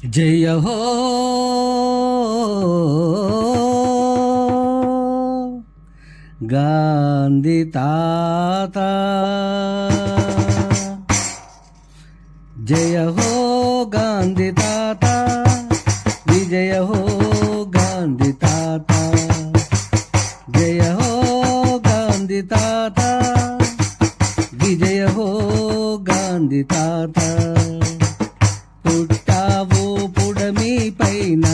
జయ హో గాంధీ తాత, జయ హో గాంధీ తాత, విజయ హో గాంధీ తాత, జయ హో గాంధీ తాత, విజయ హో గాంధీ తాత. పుట్టావు పుడమి పైన,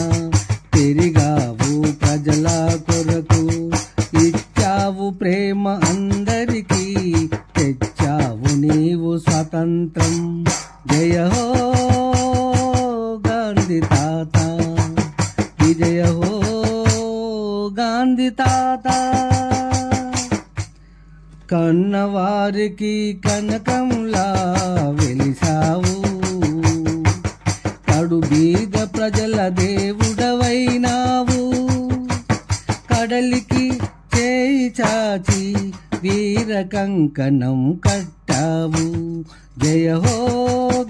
పెరిగావు ప్రజల కొరకు, ఇచ్చావు ప్రేమ అందరికీ, తెచ్చావు నీవు స్వాతంత్రం. జయ హో గాంధీ తాత, విజయ హో గాంధీ తాత. కన్నవారికి కనకంలా వెలిసావు, కడు బీద ప్రజల దేవుడవైనావు. కడలికి చేయి చాచి వీర కంకణం కట్టావు. జయ హో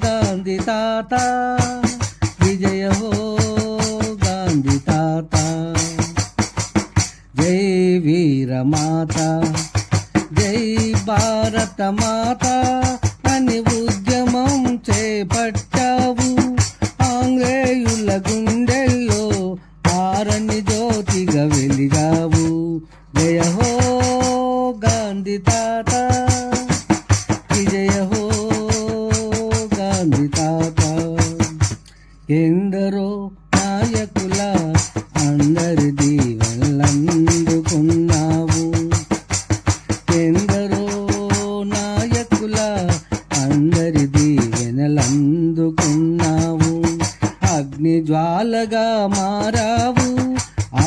గాంధీ తాత, విజయ హో గాంధీ తాత. జై వీరమాత, జై భారత మాత అని ఉద్యమం చేపట్టావు. ఆంగ్లేయుల గుండెల్లో ఆరని జ్యోతిగా వెలిగావు. జయ హో గాంధీ తాత, విజయ హో గాంధీ తాత. ఎందరో నాయకుల అందరి దీవెనలందుకున్నావు, ఎందరో నాయకుల అందరి దీవెనలందుకున్నావు. అగ్ని జ్వాలగా మారావు,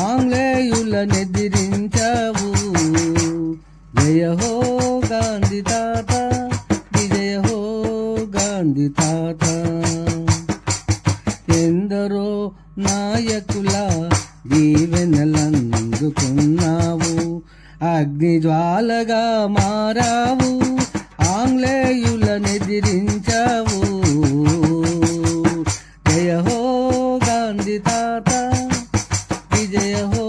ఆంగ్లేయులనెదిరించావు. జయ హో గాంధీ తాత, విజయ హో గాంధీ తాత. ఎందరో నాయకుల దీవెనలందుకున్నావు, అగ్ని జ్వాలగా మారావు, ఆంగ్లేయులనెదిరించావు. జయ హో గాంధీ తాత, విజయ హో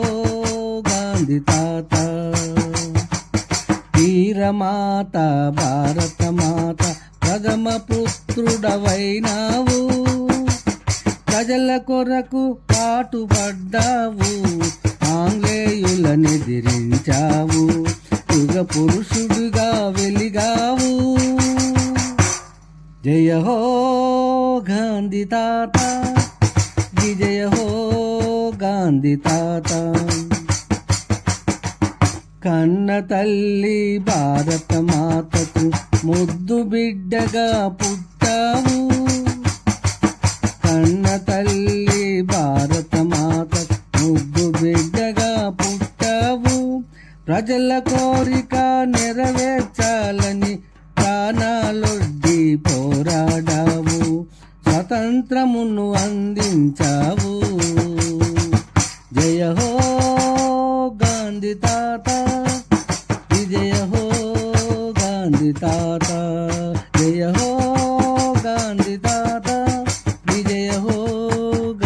గాంధీ తాత. వీరమాత భారత మాత, ప్రథమ పుత్రుడవైనావు. ప్రజల కొరకు పాటుపడ్డావు, ఆంగ్లేయులనెదిరించావు. యుగ పురుషుడుగా వెలిగావు. జయ హో గాంధీ తాత, విజయ హో గాంధీ తాత. కన్న తల్లి భారత మాతకు ముద్దు బిడ్డగా పుట్టావు. కన్న తల్లి భారత మాతకు ముద్దు బిడ్డగా పుట్టావు. ప్రజల కోరిక నెరవేర్చాలని ప్రాణాలొడ్డి పోరాడావు. స్వతంత్రమును అందించావు. జయ హో గాంధీ తాత, విజయ హో గాంధీ తాత. జయ హో గాంధీ తాత, విజయ హో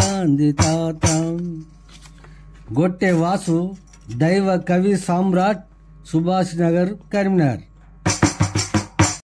గాంధీ తాత. గొట్టె వాసు, దైవ కవి సామ్రాట్, సుభాష్ నగర్, కరీంనగర్.